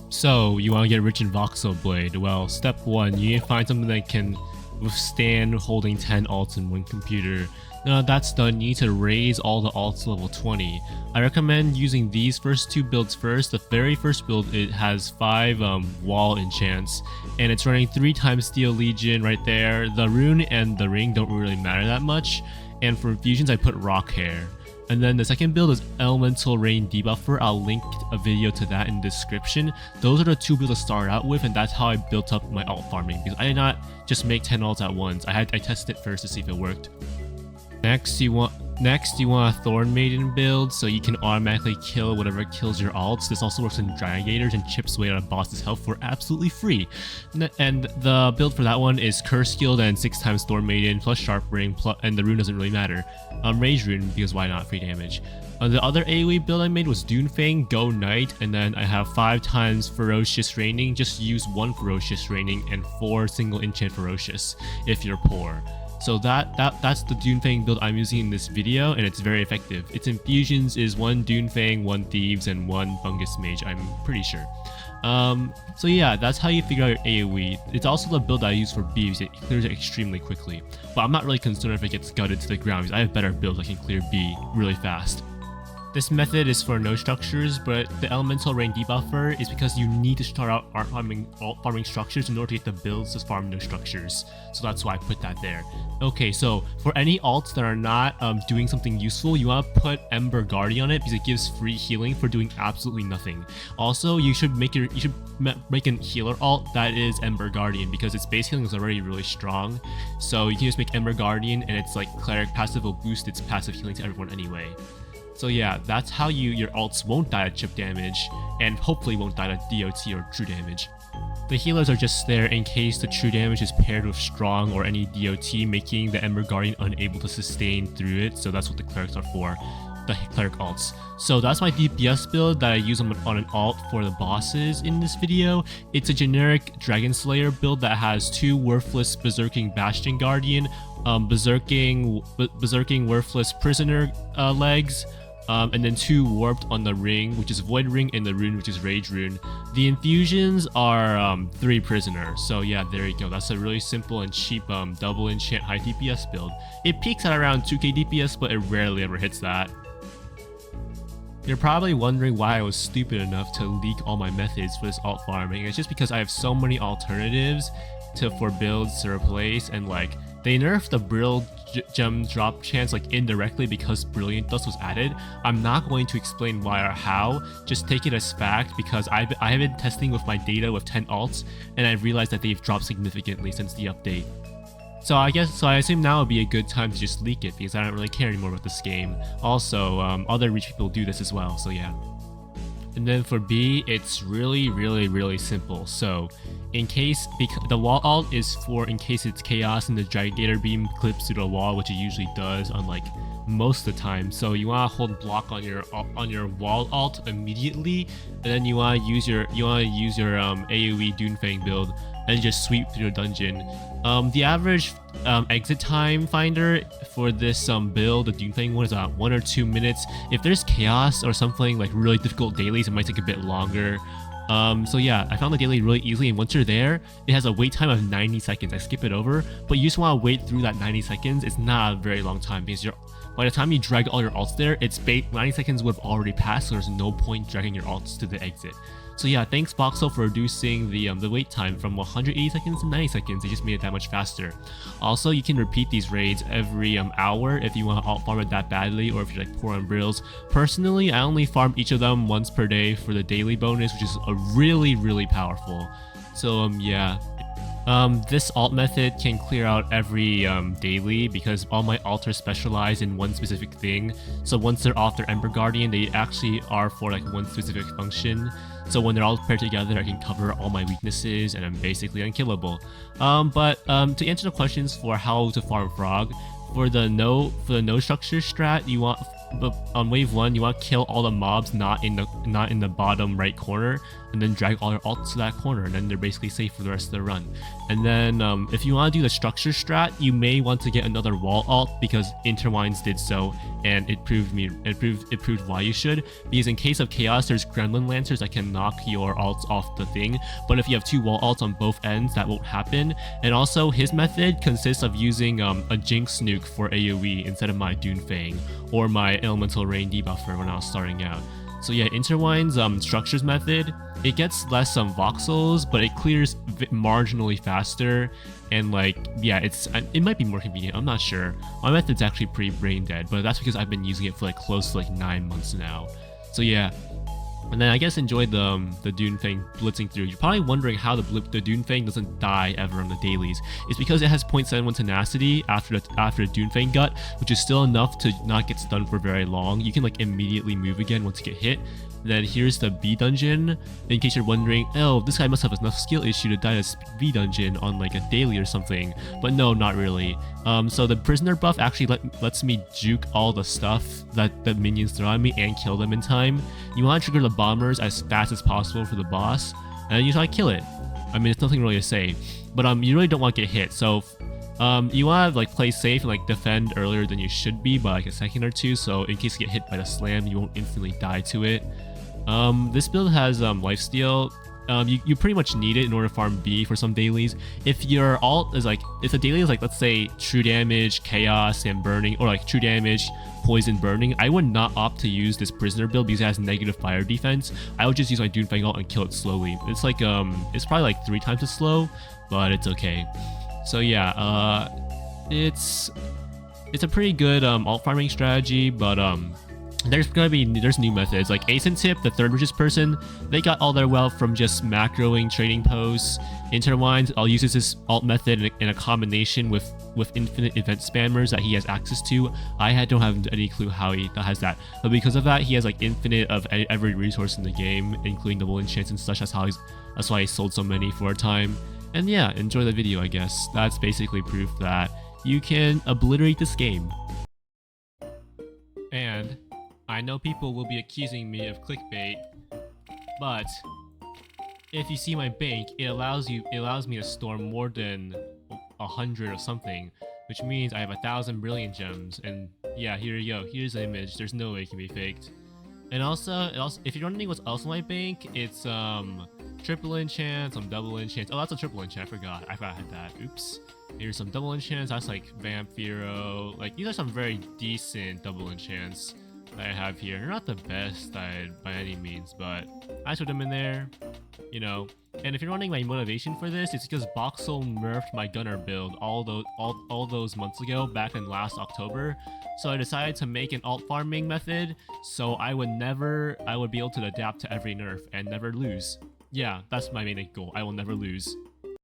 So, you want to get rich in Voxlblade? Well, step 1, you need to find something that can withstand holding 10 alts in one computer. Now that's done, you need to raise all the alts to level 20. I recommend using these first two builds first. The very first build, it has 5 wall enchants, and it's running 3 times Steel Legion right there. The rune and the ring don't really matter that much, and for infusions I put rock hair. And then the second build is Elemental Rain Debuffer. I'll link a video to that in the description. Those are the 2 builds to start out with, and that's how I built up my alt farming, because I did not just make 10 alts at once. I tested it first to see if it worked. Next you want a Thorn Maiden build, so you can automatically kill whatever kills your alts. This also works in Dragators and chips away at a boss's health for absolutely free. And the build for that one is Curse Guild and 6 times Thorn Maiden plus Sharp Ring, and the rune doesn't really matter. Rage Rune, because why not, free damage. The other AoE build I made was Dunefang, Go Knight, and then I have 5 times Ferocious Raining. Just use 1 Ferocious Raining and 4 single enchant Ferocious if you're poor. So that's the Dunefang build I'm using in this video, and it's very effective. Its infusions is 1 Dunefang, 1 Thieves, and 1 Fungus Mage, I'm pretty sure. So yeah, that's how you figure out your AoE. It's also the build I use for B, because it clears it extremely quickly. But I'm not really concerned if it gets gutted to the ground, because I have better builds that can clear B really fast. This method is for no structures, but the Elemental Rain Debuffer is because you need to start out alt farming structures in order to get the builds to farm no structures. So that's why I put that there. Okay, so for any alts that are not doing something useful, you want to put Ember Guardian on it because it gives free healing for doing absolutely nothing. Also, you should make a healer alt that is Ember Guardian, because its base healing is already really strong. So you can just make Ember Guardian, and it's like Cleric passive will boost its passive healing to everyone anyway. So yeah, that's how your alts won't die at chip damage, and hopefully won't die at DOT or true damage. The healers are just there in case the true damage is paired with strong or any DOT, making the Ember Guardian unable to sustain through it, so that's what the clerics are for, the cleric alts. So that's my DPS build that I use on an alt for the bosses in this video. It's a generic Dragon Slayer build that has 2 worthless Berserking Bastion Guardian, Berserking Worthless Prisoner legs, and then 2 warped on the ring, which is Void Ring, and the rune, which is Rage Rune. The infusions are 3 prisoner. So yeah, there you go. That's a really simple and cheap double enchant high DPS build. It peaks at around 2k DPS, but it rarely ever hits that. You're probably wondering why I was stupid enough to leak all my methods for this alt farming. It's just because I have so many alternatives for builds to replace, and like they nerfed the Brill gem drop chance like indirectly because Brilliant Dust was added. I'm not going to explain why or how, just take it as fact, because I have been testing with my data with 10 alts, and I've realized that they've dropped significantly since the update. So I assume now would be a good time to just leak it, because I don't really care anymore about this game. Also, other Reach people do this as well, so yeah. And then for B, it's really simple. So in case, the wall alt is for in case it's chaos and the Dragator beam clips through the wall, which it usually does on like most of the time. So you want to hold block on your wall alt immediately, and then you want to use your AoE Dunefang build and just sweep through the dungeon. The average exit time finder for this build, the Dunefang one, is about 1 or 2 minutes. If there's chaos or something like really difficult dailies, it might take a bit longer. So yeah, I found the daily really easily, and once you're there, it has a wait time of 90 seconds. I skip it over, but you just want to wait through that 90 seconds. It's not a very long time, because by the time you drag all your alts there, 90 seconds would have already passed, so there's no point dragging your alts to the exit. So yeah, thanks Voxel for reducing the wait time from 180 seconds to 90 seconds. They just made it that much faster. Also, you can repeat these raids every hour if you want to alt farm it that badly, or if you're like poor on brills. Personally, I only farm each of them once per day for the daily bonus, which is a really powerful. So yeah. This alt method can clear out every daily, because all my alts are specialized in one specific thing. So once they're off their Ember Guardian, they actually are for like one specific function. So when they're all paired together, I can cover all my weaknesses, and I'm basically unkillable. But to answer the questions for how to farm Frog, for the no structure strat, you want But on wave 1, you want to kill all the mobs not in the bottom right corner, and then drag all your alts to that corner, and then they're basically safe for the rest of the run. And then if you want to do the structure strat, you may want to get another wall alt, because Interwines did so, and it proved why you should. Because in case of chaos, there's Gremlin Lancers that can knock your alts off the thing, but if you have 2 wall alts on both ends, that won't happen. And also, his method consists of using a Jinx nuke for AoE instead of my Doomfang or my Elemental Rain debuffer when I was starting out. So yeah, Interwine's structures method, it gets less voxels, but it clears marginally faster, and like, yeah, it might be more convenient, I'm not sure. My method's actually pretty brain dead, but that's because I've been using it for like close to like 9 months now. So yeah. And then I guess enjoy the Doomfang blitzing through. You're probably wondering how the Doomfang doesn't die ever on the dailies. It's because it has 0.71 tenacity after the Doomfang gut, which is still enough to not get stunned for very long. You can like immediately move again once you get hit. Then here's the B dungeon. In case you're wondering, oh, this guy must have enough skill issue to die to B dungeon on like a daily or something. But no, not really. So the prisoner buff actually lets me juke all the stuff that the minions throw at me and kill them in time. You want to trigger the bombers as fast as possible for the boss, and then you try to kill it. I mean, it's nothing really to say, but you really don't want to get hit. So you want to like play safe and like defend earlier than you should be by like a second or two, so in case you get hit by the slam, you won't instantly die to it. This build has lifesteal. You pretty much need it in order to farm B for some dailies. If your alt is like, if the daily is like, let's say true damage, chaos, and burning, or like true damage, poison, burning, I would not opt to use this prisoner build because it has negative fire defense. I would just use my Doomfang alt and kill it slowly. It's like it's probably like 3 times as slow, but it's okay. So yeah, it's a pretty good alt farming strategy, but there's new methods like Ace and Tip, the third richest person. They got all their wealth from just macroing trading posts. Interwines, I'll use this alt method in a combination with infinite event spammers that he has access to. I don't have any clue how he has that, but because of that, he has like infinite of every resource in the game, including double enchants and such. That's why he sold so many for a time. And yeah, enjoy the video, I guess. That's basically proof that you can obliterate this game. And I know people will be accusing me of clickbait, but if you see my bank, it allows me to store more than 100 or something, which means I have 1,000 brilliant gems. And yeah, here you go. Here's the image. There's no way it can be faked. And also, if you're wondering what's else in my bank, it's triple enchant, some double enchants. Oh, that's a triple enchant. I forgot I had that. Oops. Here's some double enchants. That's like Vampiro. Like, these are some very decent double enchants that I have here. They're not the best by any means, but I put them in there, you know. And if you're wondering my motivation for this, it's because Voxel nerfed my gunner build all those months ago, back in last October. So I decided to make an alt farming method, so I would be able to adapt to every nerf and never lose. Yeah, that's my main goal. I will never lose.